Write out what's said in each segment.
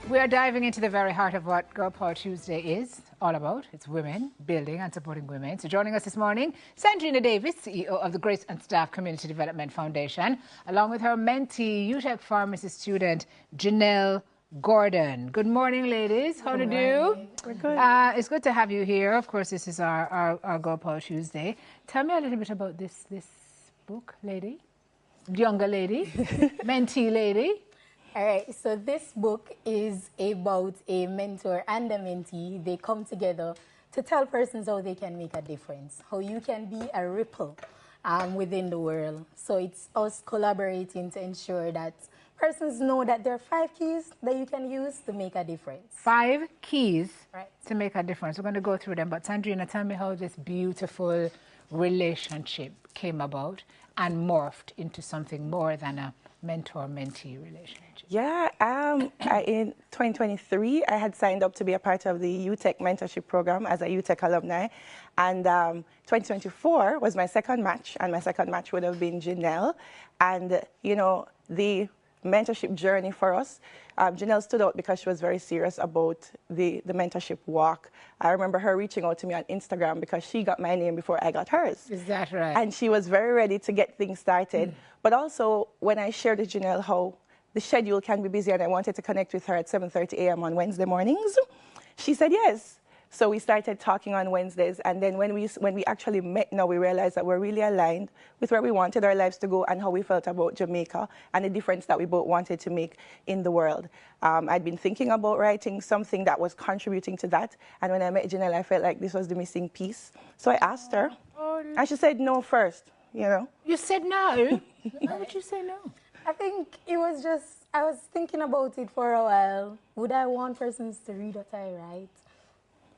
We are diving into the very heart of what Girl Power Tuesday is all about. It's women, building and supporting women. So joining us this morning, Sandrina Davis, CEO of the Grace and Staff Community Development Foundation, along with her mentee, UTech pharmacy student, Janelle Gordon. Good morning, ladies. How do you do? We're good. It's good to have you here. Of course, this is our Girl Power Tuesday. Tell me a little bit about this book, lady, younger lady, mentee lady. All right, so this book is about a mentor and a mentee. They come together to tell persons how they can make a difference, how you can be a ripple within the world. So it's us collaborating to ensure that persons know that there are 5 keys that you can use to make a difference. 5 keys Right. to make a difference. We're going to go through them. But Sandrina, tell me how this beautiful relationship came about and morphed into something more than a mentor-mentee relationship. Yeah, in 2023, I had signed up to be a part of the UTech mentorship program as a UTech alumni. And 2024 was my second match, and my second match would have been Janelle. And, you know, the mentorship journey for us, Janelle stood out because she was very serious about the mentorship walk. I remember her reaching out to me on Instagram because she got my name before I got hers. Is that right? And she was very ready to get things started. But also, when I shared with Janelle how the schedule can be busy and I wanted to connect with her at 7:30 a.m. on Wednesday mornings, she said yes. So we started talking on Wednesdays, and then when we actually met now, we realized that we're really aligned with where we wanted our lives to go and how we felt about Jamaica and the difference that we both wanted to make in the world. I'd been thinking about writing something that was contributing to that, and when I met Janelle, I felt like this was the missing piece. So I asked her, and she said no first, you know. You said no? Why would you say no? I think it was just, I was thinking about it for a while. Would I want persons to read what I write?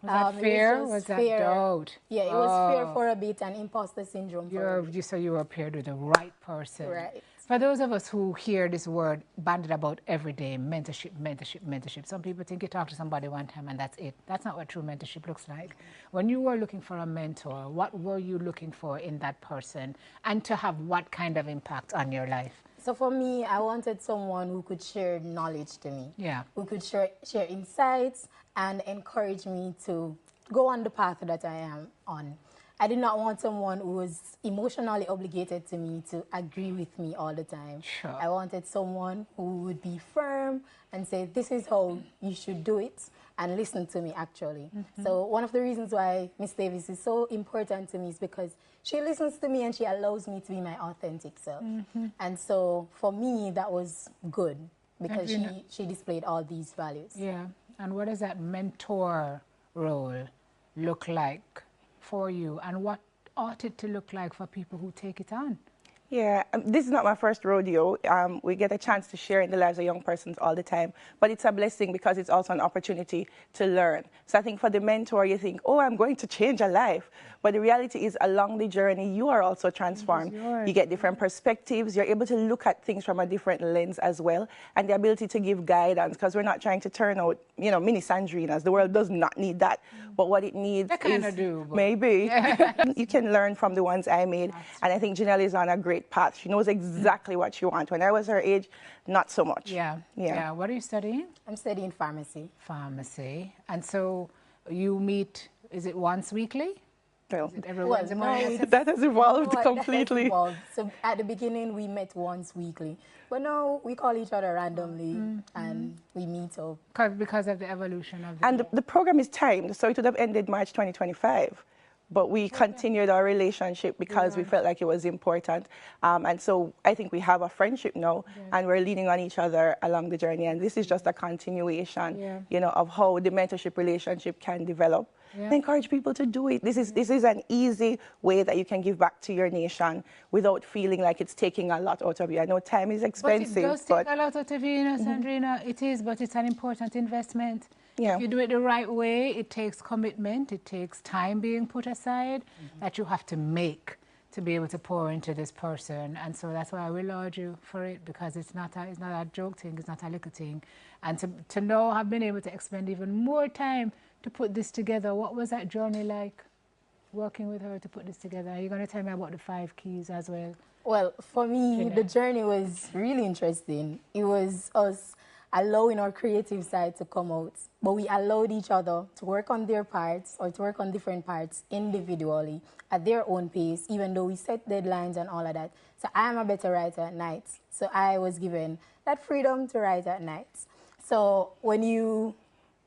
Was that fear? Was that fear. doubt? Yeah, it was fear for a bit and imposter syndrome for a bit. You said you were paired with the right person. Right. For those of us who hear this word banded about every day, mentorship, mentorship, mentorship, some people think you talk to somebody one time and that's it. That's not what true mentorship looks like. When you were looking for a mentor, what were you looking for in that person, and to have what kind of impact on your life? So for me, I wanted someone who could share knowledge to me. Yeah. Who could share insights and encourage me to go on the path that I am on. I did not want someone who was emotionally obligated to me to agree with me all the time. Sure. I wanted someone who would be firm and say, this is how you should do it, and listen to me, actually. So one of the reasons why Miss Davis is so important to me is because she listens to me and she allows me to be my authentic self. And so for me, that was good because she displayed all these values. Yeah. And what does that mentor role look like for you, and what ought it to look like for people who take it on? Yeah, this is not my first rodeo. We get a chance to share in the lives of young persons all the time, but it's a blessing because it's also an opportunity to learn. So I think for the mentor, you think, oh, I'm going to change a life. But the reality is along the journey, you are also transformed. You get different perspectives. You're able to look at things from a different lens as well, and the ability to give guidance, because we're not trying to turn out, you know, mini Sandrinas. The world does not need that. But what it needs is maybe. Yeah. You can learn from the ones I made. And I think Janelle is on a great path. She knows exactly what she wants. When I was her age, not so much. Yeah. What are you studying? I'm studying pharmacy. Pharmacy. And so you meet, is it once weekly? Well, that has evolved completely. That has evolved. So at the beginning, we met once weekly. But now we call each other randomly and we meet up. Because of the evolution of And the program is timed, so it would have ended March 2025. But we continued our relationship because we felt like it was important. And so I think we have a friendship now, and we're leaning on each other along the journey. And this is just a continuation, you know, of how the mentorship relationship can develop. I encourage people to do it. This is an easy way that you can give back to your nation without feeling like it's taking a lot out of you. I know time is expensive. But it does take a lot out of you, you know, Sandrina. It is, but it's an important investment. Yeah. If you do it the right way, it takes commitment, it takes time being put aside that you have to make to be able to pour into this person. And so that's why we laud you for it, because it's not a joke thing, it's not a little thing. And to know I've been able to expend even more time to put this together. What was that journey like, working with her to put this together? Are you going to tell me about the 5 keys as well? Well, for me, the journey was really interesting. It was us allowing our creative side to come out. But we allowed each other to work on their parts or to work on different parts individually at their own pace, even though we set deadlines and all of that. So I'm a better writer at night. So I was given that freedom to write at night. So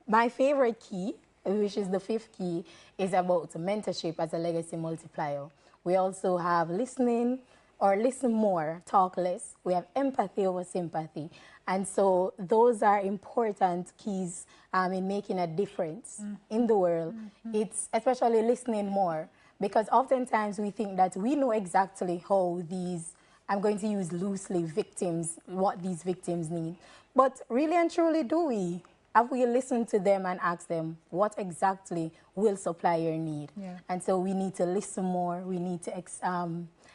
my favorite key, which is the 5th key, is about mentorship as a legacy multiplier. We also have listening, or listen more, talk less. We have empathy over sympathy. And so those are important keys in making a difference in the world. It's especially listening more, because oftentimes we think that we know exactly how these, I'm going to use loosely, victims, what these victims need. But really and truly, do we? Have we listened to them and asked them what exactly will supply your need? Yeah. And so we need to listen more. We need to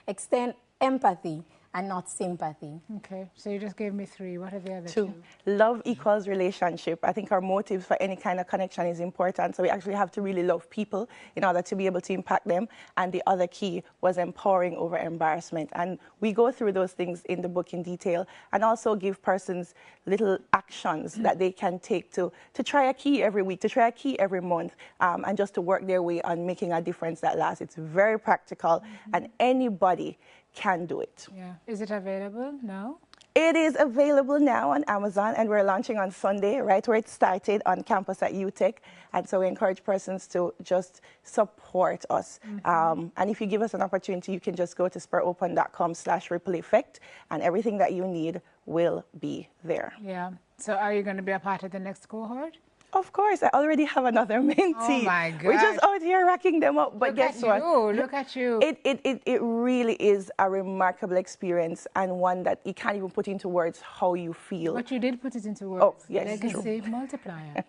extend empathy and not sympathy. Okay, so you just gave me 3. What are the other 2? Love equals relationship. I think our motives for any kind of connection is important. So we actually have to really love people in order to be able to impact them. And the other key was empowering over embarrassment. And we go through those things in the book in detail, and also give persons little actions that they can take to try a key every week, to try a key every month, and just to work their way on making a difference that lasts. It's very practical, and anybody can do it. Yeah. Is it available now? It is available now on Amazon, and we're launching on Sunday, right where it started, on campus at UTech. And so we encourage persons to just support us. And if you give us an opportunity, you can just go to spiropen.com/ripple effect, and everything that you need will be there. Yeah. So are you going to be a part of the next cohort? Of course, I already have another mentee. Oh my God. We're just out here racking them up. But guess what? Look at you. It really is a remarkable experience, and one that you can't even put into words how you feel. But you did put it into words. Oh, yes. Legacy multiplier.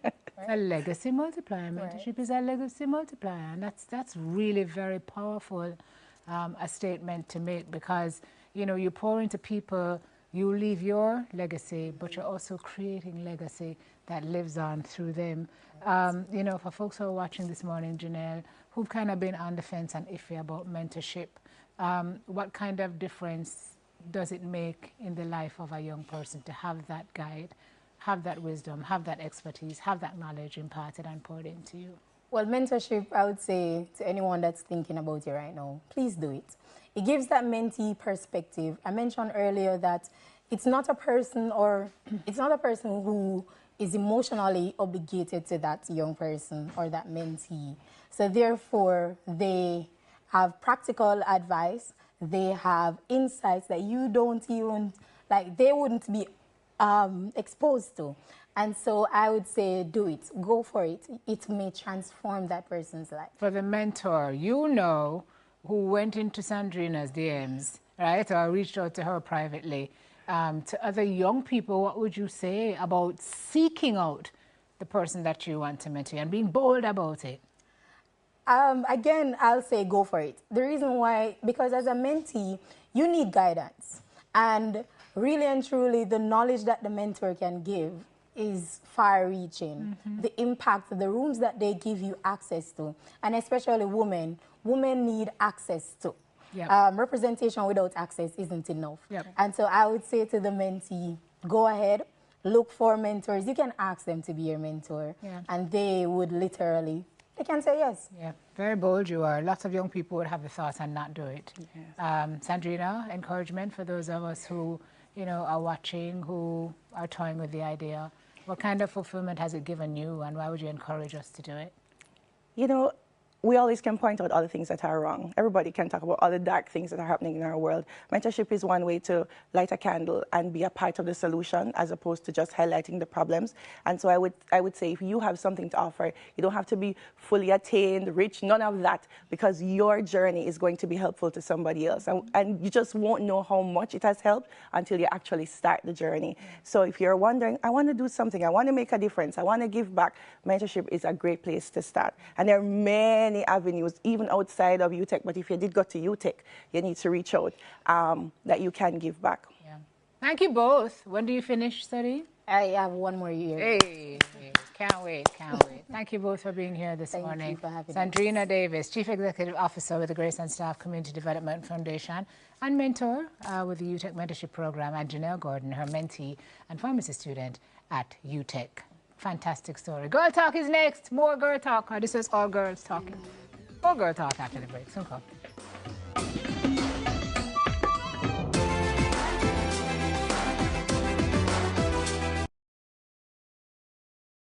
A legacy multiplier. Mentorship is a legacy multiplier. And that's really very powerful, a statement to make, because, you know, you pour into people, you leave your legacy, but you're also creating legacy that lives on through them. You know, for folks who are watching this morning, Janelle, who've kind of been on the fence and iffy about mentorship, what kind of difference does it make in the life of a young person to have that guide, have that wisdom, have that expertise, have that knowledge imparted and poured into you? Well, mentorship, I would say to anyone that's thinking about it right now, please do it. It gives that mentee perspective. I mentioned earlier that it's not a person who is emotionally obligated to that young person or that mentee. So therefore, they have practical advice, they have insights that you don't even, like, they wouldn't be exposed to. And so I would say do it, go for it. It may transform that person's life. For the mentor, you know, who went into Sandrina's DMs, right, or reached out to her privately, to other young people, what would you say about seeking out the person that you want to mentor and being bold about it? Again, I'll say go for it. The reason why, because as a mentee, you need guidance. And really and truly, the knowledge that the mentor can give is far-reaching. The impact, the rooms that they give you access to, and especially women need access to. Yep. Representation without access isn't enough. Yep. And so I would say to the mentee, go ahead, look for mentors. You can ask them to be your mentor, and they would literally, they can say yes. Yeah, very bold you are. Lots of young people would have the thoughts and not do it. Yes. Sandrina, encouragement for those of us who, you know, are watching, who are toying with the idea. What kind of fulfillment has it given you, and why would you encourage us to do it? You know, we always can point out other things that are wrong. Everybody can talk about other dark things that are happening in our world. Mentorship is one way to light a candle and be a part of the solution, as opposed to just highlighting the problems. And so I would say, if you have something to offer, you don't have to be fully attained, rich, none of that, because your journey is going to be helpful to somebody else. And you just won't know how much it has helped until you actually start the journey. So if you're wondering, I want to do something, I want to make a difference, I want to give back, mentorship is a great place to start. And there are many avenues, even outside of UTech, but if you did go to UTech, you need to reach out, that you can give back. Yeah. Thank you both. When do you finish study? I have one more year. Hey, can't wait, can't wait. Thank you both for being here this morning. Thank you for having Sandrina Davis, Chief Executive Officer with the Grace and Staff Community Development Foundation and mentor with the UTech Mentorship Program, and Janelle Gordon, her mentee and pharmacy student at UTech. Fantastic story. Girl Talk is next. More Girl Talk. This is all girls talking. More Girl Talk after the break. Soon come.